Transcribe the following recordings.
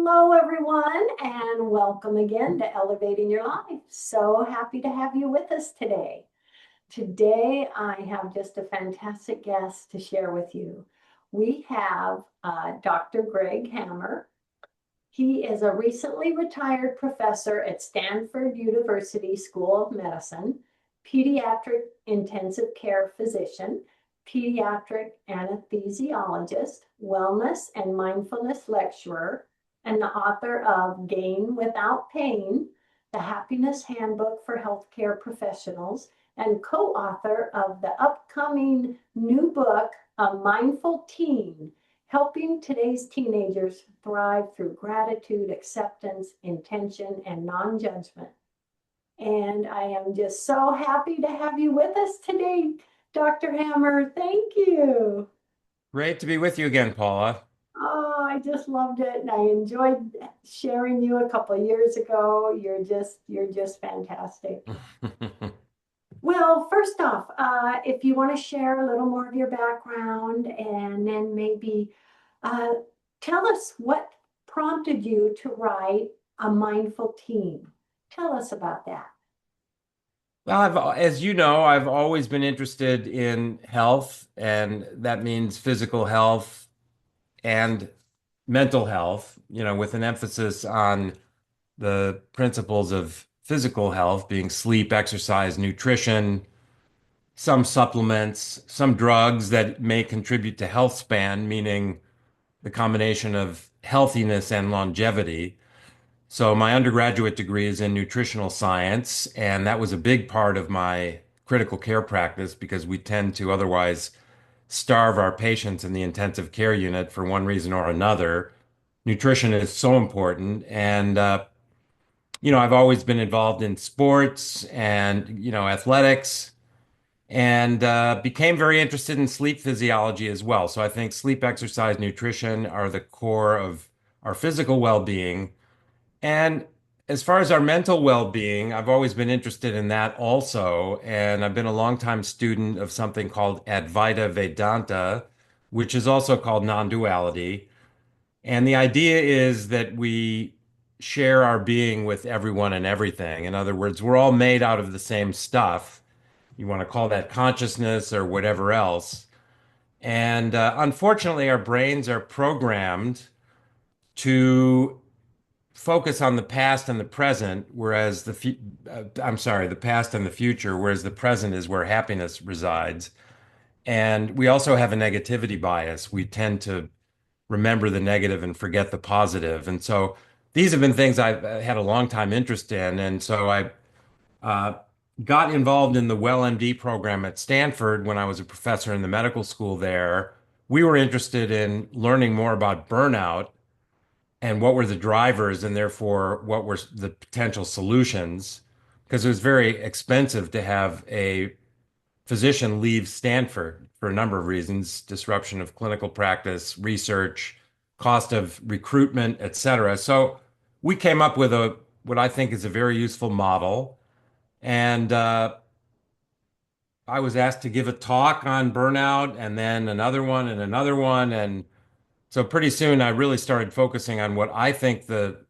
Hello, everyone, and welcome again to Elevating Your Life. So happy to have you with us today. Today, I have just a fantastic guest to share with you. We have Dr. Greg Hammer. He is a recently retired professor at Stanford University School of Medicine, pediatric intensive care physician, pediatric anesthesiologist, wellness and mindfulness lecturer, and the author of Gain Without Pain, the Happiness Handbook for Healthcare Professionals, and co-author of the upcoming new book, A Mindful Teen, helping today's teenagers thrive through gratitude, acceptance, intention, and non-judgment. And I am just so happy to have you with us today, Dr. Hammer. Thank you. Great to be with you again, Paula. Oh, I just loved it. And I enjoyed sharing you a couple of years ago. You're just fantastic. Well, first off, if you want to share a little more of your background and then maybe uh, tell us what prompted you to write A Mindful Teen. Tell us about that. Well, as you know, I've always been interested in health, and that means physical health and mental health, with an emphasis on the principles of physical health being sleep, exercise, nutrition, some supplements, some drugs that may contribute to health span, meaning the combination of healthiness and longevity. So my undergraduate degree is in nutritional science, and that was a big part of my critical care practice because we tend to otherwise starve our patients in the intensive care unit for one reason or another. Nutrition is so important, and I've always been involved in sports and athletics, and became very interested in sleep physiology as well. So I think sleep, exercise, nutrition are the core of our physical well-being. And as far as our mental well-being, I've always been interested in that also. And I've been a longtime student of something called Advaita Vedanta, which is also called non-duality. And the idea is that we share our being with everyone and everything. In other words, we're all made out of the same stuff. You want to call that consciousness or whatever else. And unfortunately, our brains are programmed to focus on the past and the present, whereas the past and the future, whereas the present is where happiness resides. And we also have a negativity bias. We tend to remember the negative and forget the positive. And so these have been things I've had a long time interest in. And so I uh, got involved in the WellMD program at Stanford when I was a professor in the medical school there. We were interested in learning more about burnout and what were the drivers and therefore what were the potential solutions, because it was very expensive to have a physician leave Stanford for a number of reasons: disruption of clinical practice, research, cost of recruitment, et cetera. So we came up with a what I think is a very useful model. And I was asked to give a talk on burnout and then another one and another one. And so pretty soon I really started focusing on what I think the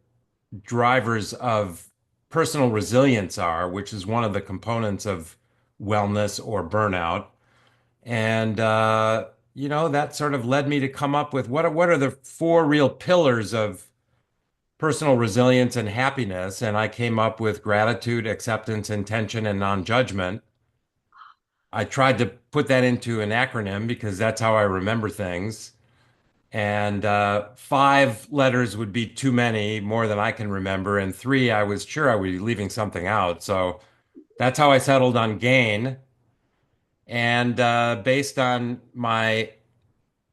drivers of personal resilience are, which is one of the components of wellness or burnout. And that sort of led me to come up with what are the four real pillars of personal resilience and happiness. And I came up with gratitude, acceptance, intention, and non-judgment. I tried to put that into an acronym because that's how I remember things. And five letters would be too many, more than I can remember. And three, I was sure I would be leaving something out. So that's how I settled on gain. And based on my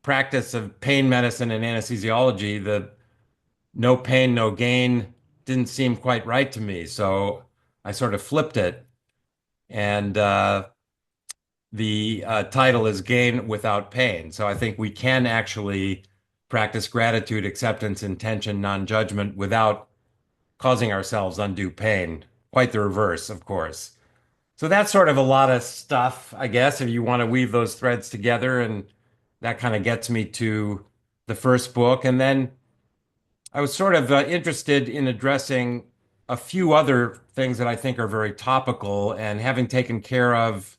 practice of pain medicine and anesthesiology, the no pain, no gain didn't seem quite right to me. So I sort of flipped it. And the title is Gain Without Pain. So I think we can actually practice gratitude, acceptance, intention, non-judgment without causing ourselves undue pain. Quite the reverse, of course. So that's sort of a lot of stuff, I guess, if you want to weave those threads together. And that kind of gets me to the first book. And then I was sort of interested in addressing a few other things that I think are very topical, and having taken care of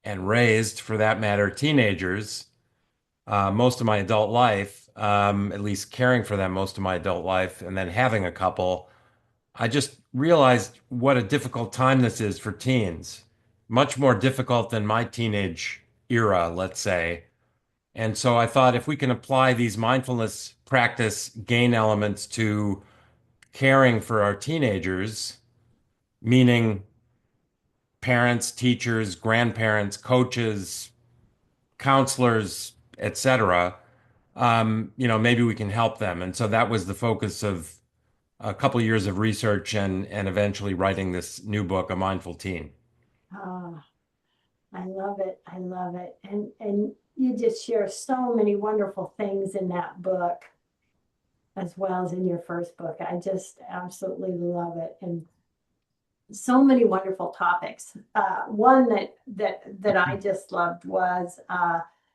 and raised, for that matter, teenagers most of my adult life, at least caring for them most of my adult life, and then having a couple, I just realized what a difficult time this is for teens. Much more difficult than my teenage era, let's say. And so I thought if we can apply these mindfulness practice gain elements to caring for our teenagers, meaning parents, teachers, grandparents, coaches, counselors, etc., maybe we can help them. And so that was the focus of a couple of years of research and eventually writing this new book, A Mindful Teen. Ah, I love it. I love it. And you just share so many wonderful things in that book as well as in your first book. I just absolutely love it. And so many wonderful topics. One that I just loved was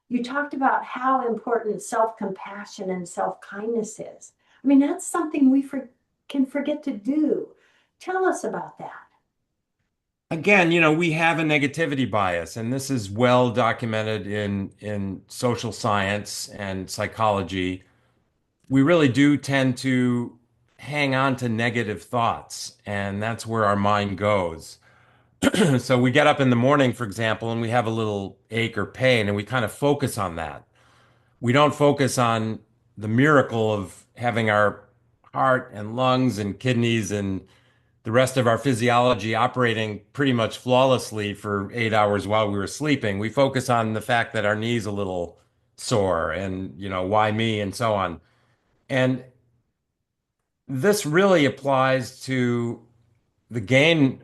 you talked about how important self-compassion and self-kindness is. I mean, that's something can forget to do. Tell us about that. Again, we have a negativity bias, and this is well documented in social science and psychology. We really do tend to hang on to negative thoughts, and that's where our mind goes. So we get up in the morning, for example, and we have a little ache or pain, and we kind of focus on that. We don't focus on the miracle of having our heart and lungs and kidneys and the rest of our physiology operating pretty much flawlessly for 8 hours while we were sleeping. We focus on the fact that our knee's a little sore and, why me and so on. And this really applies to the gain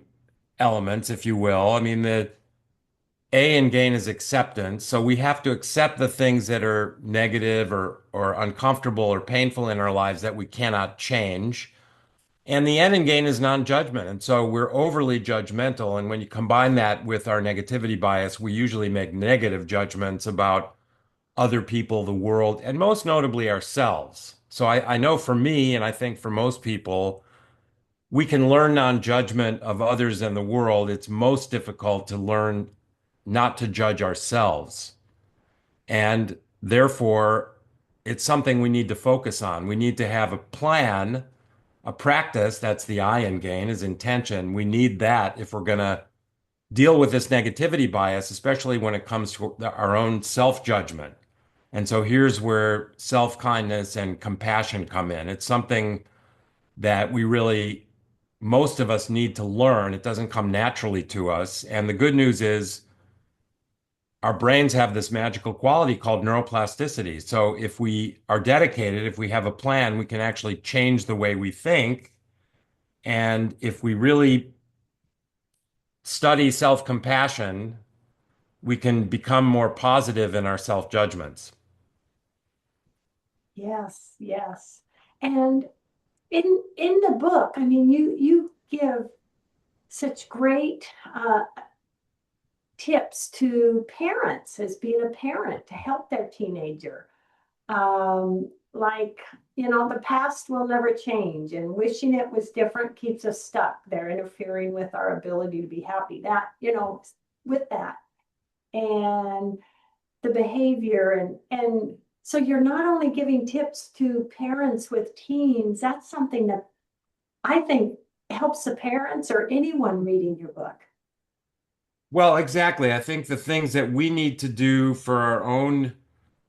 elements, if you will. I mean, the A in gain is acceptance. So we have to accept the things that are negative or uncomfortable or painful in our lives that we cannot change. And the end in gain is non-judgment. And so we're overly judgmental. And when you combine that with our negativity bias, we usually make negative judgments about other people, the world, and most notably ourselves. So I know for me, and I think for most people, we can learn non-judgment of others and the world. It's most difficult to learn not to judge ourselves. And therefore, it's something we need to focus on. We need to have a plan, a practice. That's the I in gain, is intention. We need that if we're going to deal with this negativity bias, especially when it comes to our own self-judgment. And so here's where self-kindness and compassion come in. It's something that most of us need to learn. It doesn't come naturally to us. And the good news is our brains have this magical quality called neuroplasticity. So if we are dedicated, if we have a plan, we can actually change the way we think. And if we really study self-compassion, we can become more positive in our self-judgments. Yes, yes. And in the book, I mean, you give such great tips to parents as being a parent to help their teenager. Like, the past will never change, and wishing it was different keeps us stuck. They're interfering with our ability to be happy. With that. And the behavior and so you're not only giving tips to parents with teens, that's something that I think helps the parents or anyone reading your book. Well, exactly. I think the things that we need to do for our own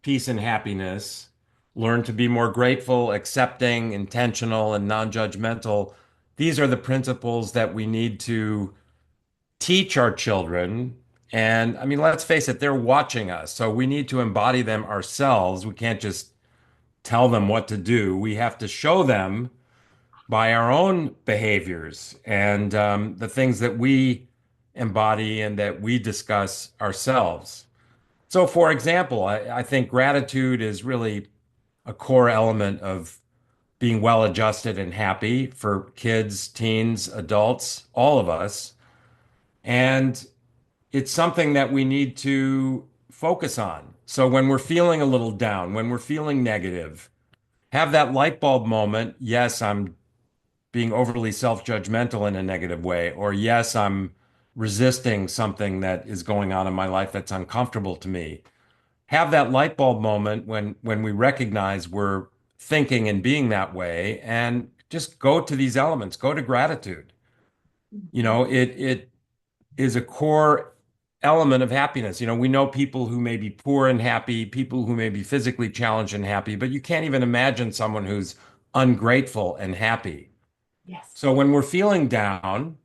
peace and happiness, learn to be more grateful, accepting, intentional, and non-judgmental. These are the principles that we need to teach our children. And I mean, let's face it, they're watching us. So we need to embody them ourselves. We can't just tell them what to do. We have to show them by our own behaviors and the things that we embody and that we discuss ourselves. So, for example, I think gratitude is really a core element of being well adjusted and happy for kids, teens, adults, all of us. And it's something that we need to focus on. So, when we're feeling a little down, when we're feeling negative, have that light bulb moment. Yes, I'm being overly self-judgmental in a negative way, or yes, I'm resisting something that is going on in my life that's uncomfortable to me. Have that light bulb moment when we recognize we're thinking and being that way, and just go to these elements, go to gratitude. Mhm. It is a core element of happiness. We know people who may be poor and happy, people who may be physically challenged and happy, but you can't even imagine someone who's ungrateful and happy. Yes. So when we're feeling down,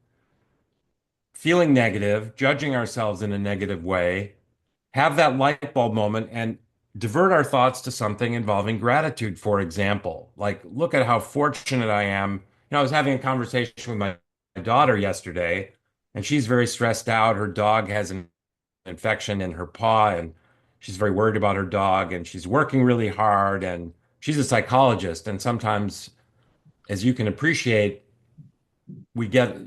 feeling negative, judging ourselves in a negative way, have that light bulb moment and divert our thoughts to something involving gratitude, for example. Like, look at how fortunate I am. I was having a conversation with my daughter yesterday, and she's very stressed out. Her dog has an infection in her paw, and she's very worried about her dog, and she's working really hard. And she's a psychologist, and sometimes, as you can appreciate, we get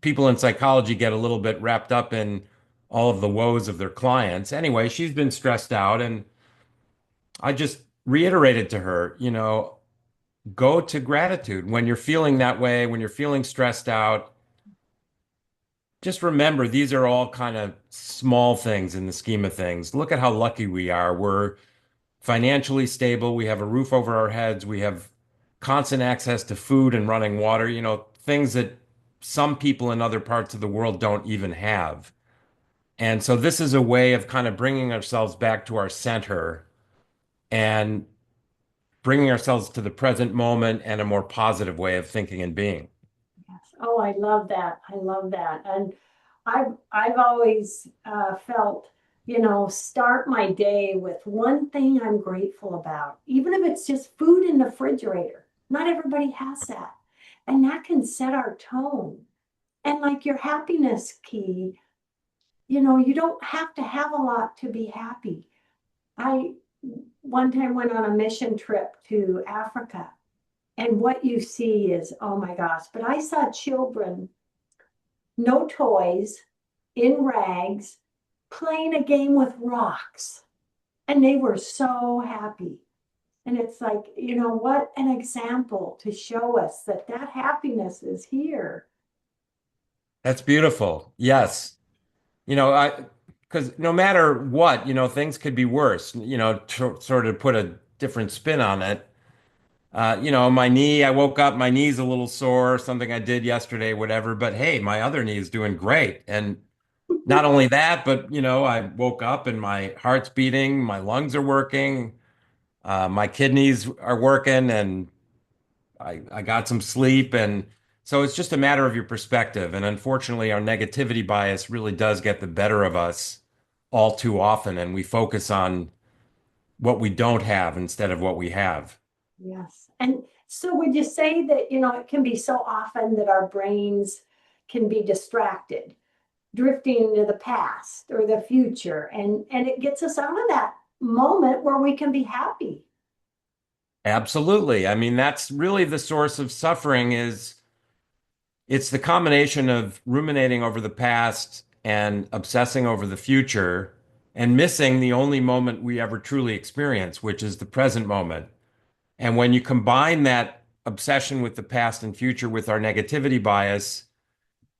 people in psychology get a little bit wrapped up in all of the woes of their clients. Anyway, she's been stressed out, and I just reiterated to her, go to gratitude when you're feeling that way, when you're feeling stressed out. Just remember, these are all kind of small things in the scheme of things. Look at how lucky we are. We're financially stable. We have a roof over our heads. We have constant access to food and running water, things that some people in other parts of the world don't even have. And so this is a way of kind of bringing ourselves back to our center and bringing ourselves to the present moment and a more positive way of thinking and being. Yes. Oh, I love that. I love that. And I've always felt, start my day with one thing I'm grateful about, even if it's just food in the refrigerator. Not everybody has that. And that can set our tone. And like your happiness key, you don't have to have a lot to be happy. I one time went on a mission trip to Africa, and what you see is, oh my gosh, but I saw children, no toys, in rags, playing a game with rocks. And they were so happy. And it's like, what an example to show us that that happiness is here. That's beautiful. Yes. Because no matter what, things could be worse, to sort of put a different spin on it. My knee, I woke up, my knee's a little sore, something I did yesterday, whatever. But hey, my other knee is doing great. And not only that, but, I woke up and my heart's beating, my lungs are working, my kidneys are working, and I got some sleep. And so it's just a matter of your perspective. And unfortunately, our negativity bias really does get the better of us all too often. And we focus on what we don't have instead of what we have. Yes. And so would you say that, it can be so often that our brains can be distracted, drifting into the past or the future, and it gets us out of that moment where we can be happy. Absolutely. I mean, that's really the source of suffering is it's the combination of ruminating over the past and obsessing over the future and missing the only moment we ever truly experience, which is the present moment. And when you combine that obsession with the past and future with our negativity bias,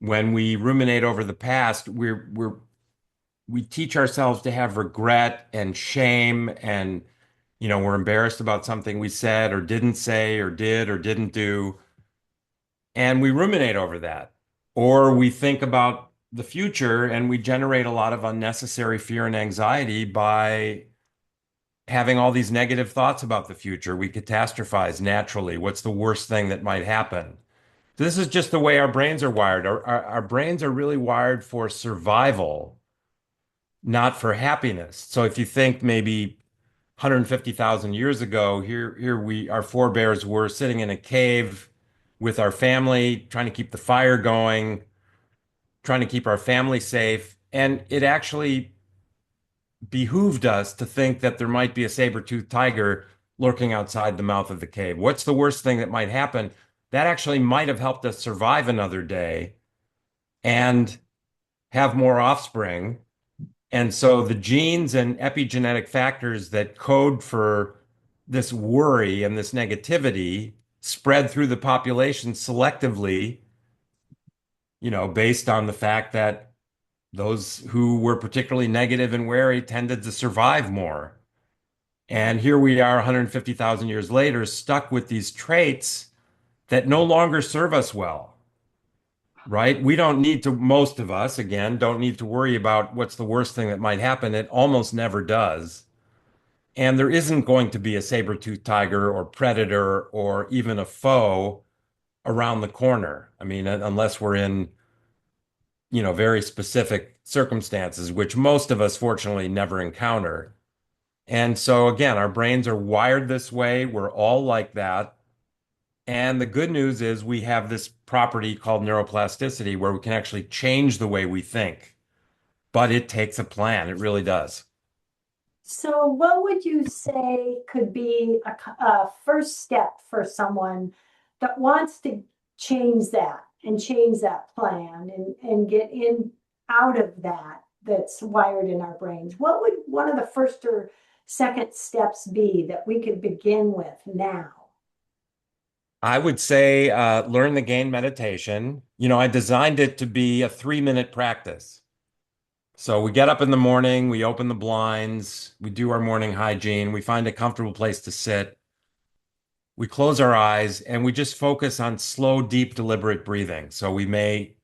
when we ruminate over the past, we teach ourselves to have regret and shame, and we're embarrassed about something we said or didn't say or did or didn't do, and we ruminate over that. Or we think about the future and we generate a lot of unnecessary fear and anxiety by having all these negative thoughts about the future. We catastrophize naturally. What's the worst thing that might happen? This is just the way our brains are wired. Our brains are really wired for survival, not for happiness. So if you think maybe 150,000 years ago, our forebears were sitting in a cave with our family, trying to keep the fire going, trying to keep our family safe. And it actually behooved us to think that there might be a saber-toothed tiger lurking outside the mouth of the cave. What's the worst thing that might happen? That actually might have helped us survive another day and have more offspring. And so the genes and epigenetic factors that code for this worry and this negativity spread through the population selectively, based on the fact that those who were particularly negative and wary tended to survive more. And here we are 150,000 years later, stuck with these traits that no longer serve us well, right? We don't need to, most of us, again, don't need to worry about what's the worst thing that might happen. It almost never does. And there isn't going to be a saber-toothed tiger or predator or even a foe around the corner. I mean, unless we're in, very specific circumstances, which most of us fortunately never encounter. And so again, our brains are wired this way. We're all like that. And the good news is we have this property called neuroplasticity where we can actually change the way we think. But it takes a plan. It really does. So, what would you say could be a first step for someone that wants to change that plan and get in out of that that's wired in our brains? What would one of the first or second steps be that we could begin with now? I would say learn the gain meditation. I designed it to be a 3-minute practice. So we get up in the morning, we open the blinds, we do our morning hygiene, we find a comfortable place to sit, we close our eyes, and we just focus on slow, deep, deliberate breathing. So we may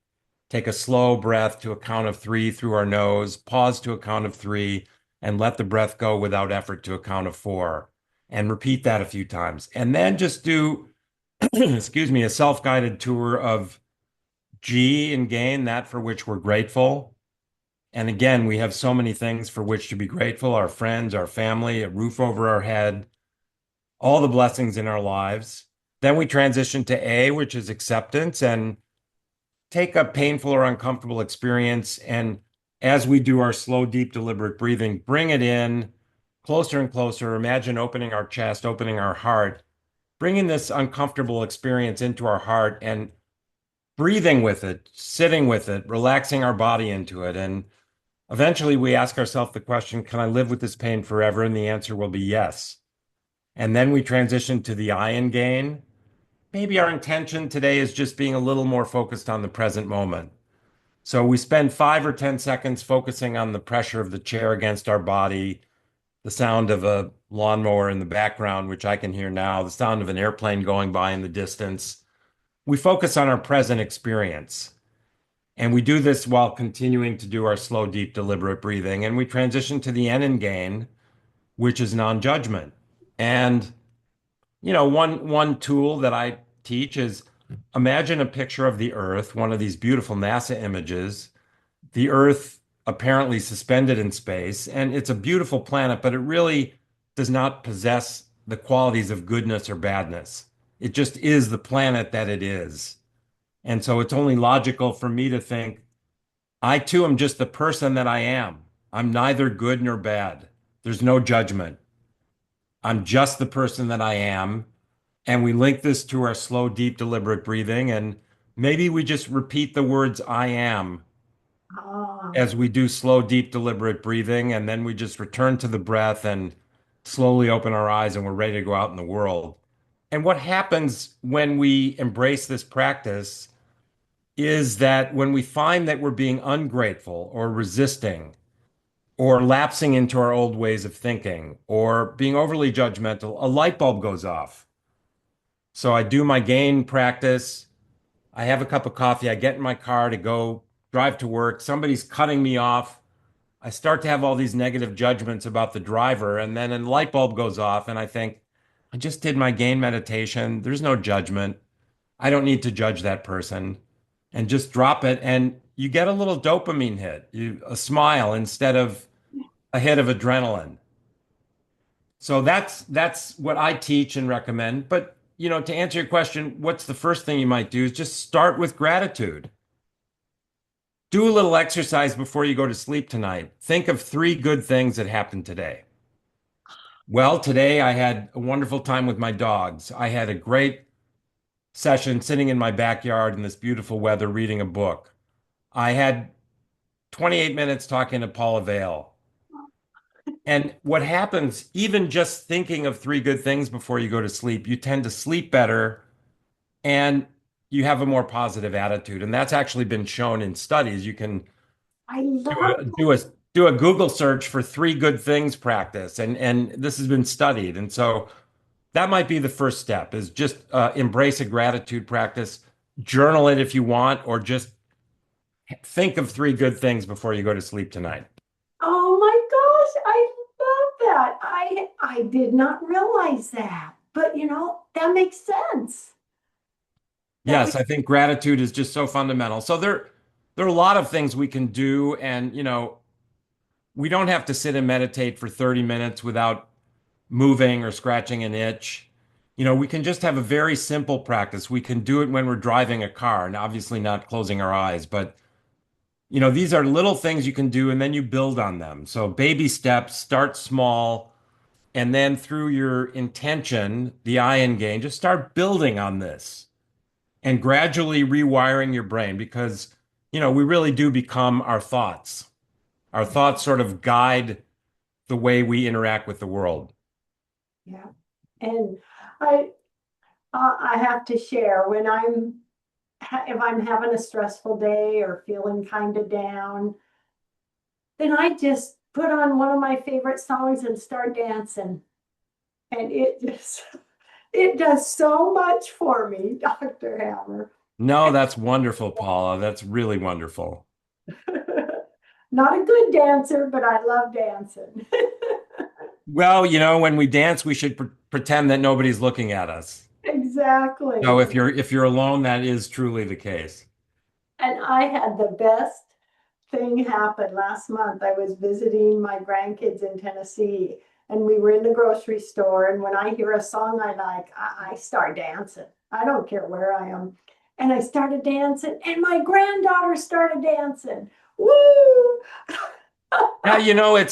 take a slow breath to a count of 3 through our nose, pause to a count of 3, and let the breath go without effort to a count of 4. And repeat that a few times. And then just do, excuse me, a self-guided tour of G and gain, that for which we're grateful. And again, we have so many things for which to be grateful, our friends, our family, a roof over our head, all the blessings in our lives. Then we transition to A, which is acceptance, and take a painful or uncomfortable experience. And as we do our slow, deep, deliberate breathing, bring it in closer and closer. Imagine opening our chest, opening our heart, bringing this uncomfortable experience into our heart and breathing with it, sitting with it, relaxing our body into it. And eventually we ask ourselves the question, can I live with this pain forever? And the answer will be yes. And then we transition to the I in gain. Maybe our intention today is just being a little more focused on the present moment. So we spend 5 or 10 seconds focusing on the pressure of the chair against our body, the sound of a lawnmower in the background, which I can hear now, the sound of an airplane going by in the distance. We focus on our present experience. And we do this while continuing to do our slow, deep, deliberate breathing. And we transition to the N in gain, which is non-judgment. And, one tool that I teach is imagine a picture of the Earth, one of these beautiful NASA images, the Earth apparently suspended in space. And it's a beautiful planet, but it really does not possess the qualities of goodness or badness. It just is the planet that it is. And so it's only logical for me to think, I too am just the person that I am. I'm neither good nor bad. There's no judgment. I'm just the person that I am. And we link this to our slow, deep, deliberate breathing. And maybe we just repeat the words I am Ah, as we do slow, deep, deliberate breathing. And then we just return to the breath and slowly open our eyes and we're ready to go out in the world. And what happens when we embrace this practice is that when we find that we're being ungrateful or resisting or lapsing into our old ways of thinking or being overly judgmental, a light bulb goes off. So I do my gain practice. I have a cup of coffee. I get in my car to go drive to work. Somebody's cutting me off. I start to have all these negative judgments about the driver. And then a light bulb goes off, and I think, I just did my gain meditation. There's no judgment. I don't need to judge that person and just drop it. And you get a little dopamine hit, a smile instead of a hit of adrenaline. So that's what I teach and recommend. But, to answer your question, what's the first thing you might do is just start with gratitude. Do a little exercise before you go to sleep tonight. Think of 3 good things that happened today. Well, today I had a wonderful time with my dogs. I had a great session sitting in my backyard in this beautiful weather reading a book. I had 28 minutes talking to Paula Vail. And what happens, even just thinking of three good things before you go to sleep, you tend to sleep better and you have a more positive attitude. And that's actually been shown in studies. You can I do love a do a do a Google search for three good things practice, and this has been studied. And so that might be the first step is just embrace a gratitude practice, journal it if you want, or just think of three good things before you go to sleep tonight. Oh my gosh, I love that. I did not realize that. But that makes sense. That we Yes, I think gratitude is just so fundamental. So there are a lot of things we can do, and we don't have to sit and meditate for 30 minutes without moving or scratching an itch. We can just have a very simple practice. We can do it when we're driving a car, and obviously not closing our eyes, but these are little things you can do, and then you build on them. So baby steps, start small, and then through your intention, the ion gain, just start building on this and gradually rewiring your brain because, we really do become our thoughts. Our thoughts sort of guide the way we interact with the world. Yeah. And I I have to share when if I'm having a stressful day or feeling kind of down, then I just put on one of my favorite songs and start dancing. And it just it does so much for me, Dr. Hammer. No, that's wonderful, Paula. That's really wonderful. Not a good dancer, but I love dancing. Well, when we dance, we should pretend that nobody's looking at us. So Exactly. if you're alone, that is truly the case. And I had the best thing happen last month. I was visiting my grandkids in Tennessee, and we were in the grocery store. And when I hear a song I like, I start dancing. I don't care where I am. And I started dancing, and my granddaughter started dancing. Woo! Yeah,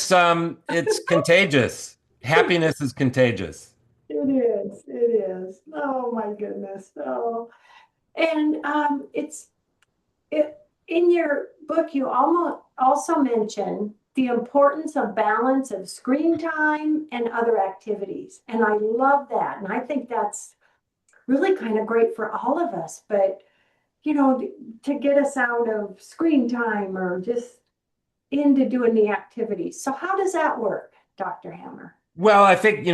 it's contagious. Happiness is contagious. It is. It is. Oh my goodness. Oh, and it in your book, you almost also mention the importance of balance of screen time and other activities. And I love that. And I think that's really kind of great for all of us. But, to get us out of screen time or just into doing the activities. So, how does that work, Dr. Hammer? Well, I think,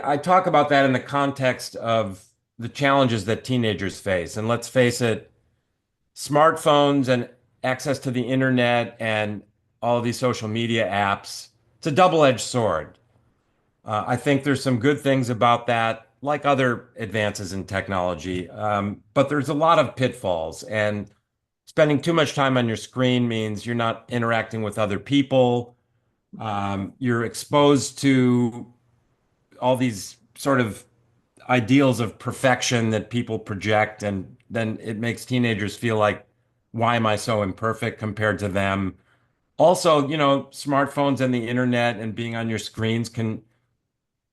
I talk about that in the context of the challenges that teenagers face. And let's face it, smartphones and access to the internet and all of these social media apps, it's a double-edged sword. I think there's some good things about that, like other advances in technology. But there's a lot of pitfalls, and spending too much time on your screen means you're not interacting with other people. You're exposed to all these sort of ideals of perfection that people project, and then it makes teenagers feel like, why am I so imperfect compared to them? Also, smartphones and the internet and being on your screens can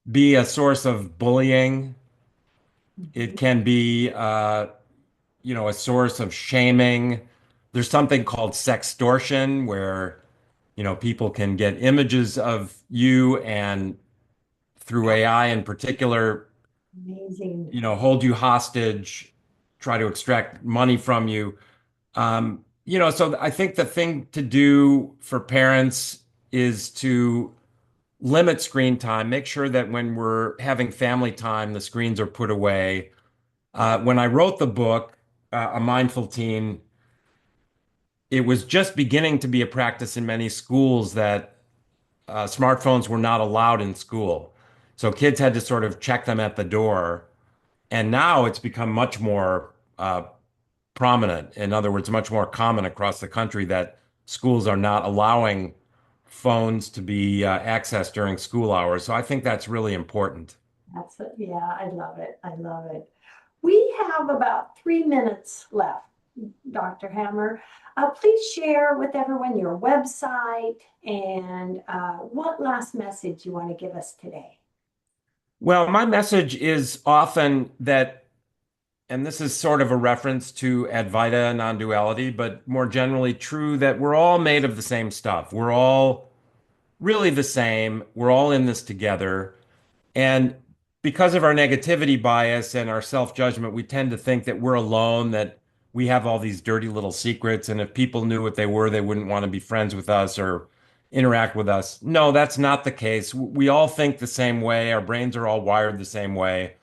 be a source of bullying. It can be, a source of shaming. There's something called sextortion where, people can get images of you and through AI in particular, Amazing. hold you hostage, try to extract money from you. So I think the thing to do for parents is to limit screen time, make sure that when we're having family time, the screens are put away. When I wrote the book, A Mindful Teen, it was just beginning to be a practice in many schools that smartphones were not allowed in school. So kids had to sort of check them at the door. And now it's become much more prominent. In other words, much more common across the country that schools are not allowing phones to be accessed during school hours. So I think that's really important. That's it. Yeah, I love it. I love it. We have about 3 minutes left, Dr. Hammer. Please share with everyone your website and what last message you want to give us today. Well, my message is often that, and this is sort of a reference to Advaita non-duality, but more generally true that we're all made of the same stuff. We're all really the same. We're all in this together. And because of our negativity bias and our self-judgment, we tend to think that we're alone, that we have all these dirty little secrets. And if people knew what they were, they wouldn't want to be friends with us or interact with us. No, that's not the case. We all think the same way. Our brains are all wired the same way.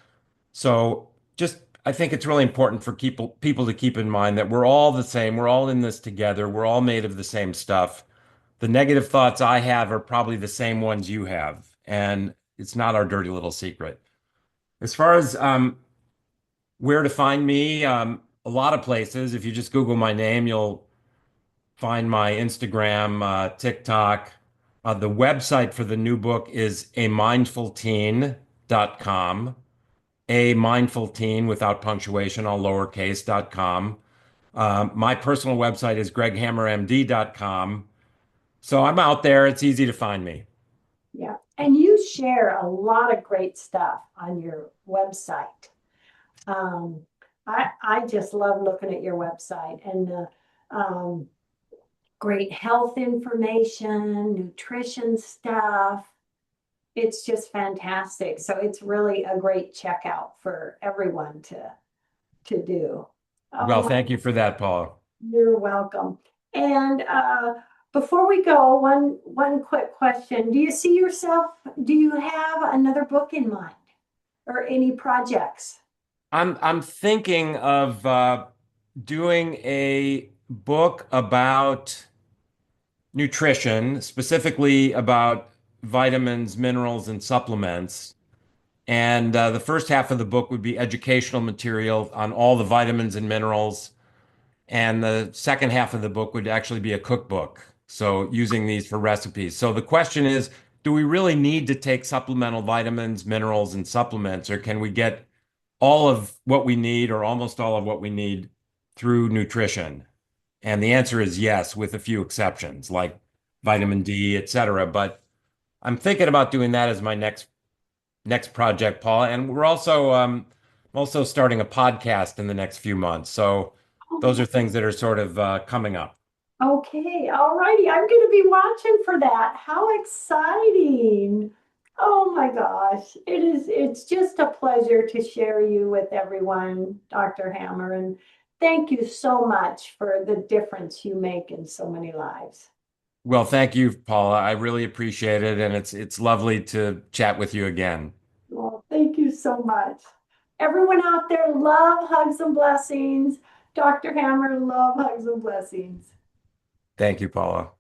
So just, I think it's really important for people to keep in mind that we're all the same. We're all in this together. We're all made of the same stuff. The negative thoughts I have are probably the same ones you have, and it's not our dirty little secret. As far as where to find me, a lot of places. If you just Google my name, you'll find my Instagram, TikTok. The website for the new book is amindfulteen.com. A mindful teen without punctuation, all lowercase.com. My personal website is greghammermd.com. So I'm out there. It's easy to find me. Yeah. And you share a lot of great stuff on your website. Um, I just love looking at your website and the great health information, nutrition stuff. It's just fantastic. So it's really a great checkout for everyone to do. Well, Oh, thank you for that, Paula. you're welcome. And before we go, one quick question. Do you see yourself, do you have another book in mind or any projects? I'm thinking of doing a book about nutrition, specifically about vitamins, minerals, and supplements. And the first half of the book would be educational material on all the vitamins and minerals. And the second half of the book would actually be a cookbook. So using these for recipes. So the question is, do we really need to take supplemental vitamins, minerals, and supplements, or can we get all of what we need or almost all of what we need through nutrition? And the answer is yes, with a few exceptions like vitamin D, et cetera. But I'm thinking about doing that as my next project, Paula. And we're also starting a podcast in the next few months. So those are things that are sort of coming up. Okay, all righty. I'm going to be watching for that. How exciting. Oh my gosh. It's just a pleasure to share you with everyone, Dr. Hammer, and thank you so much for the difference you make in so many lives. Well, thank you, Paula. I really appreciate it, and it's lovely to chat with you again. Well, thank you so much. Everyone out there, love, hugs, and blessings. Dr. Hammer, love, hugs, and blessings. Thank you, Paula.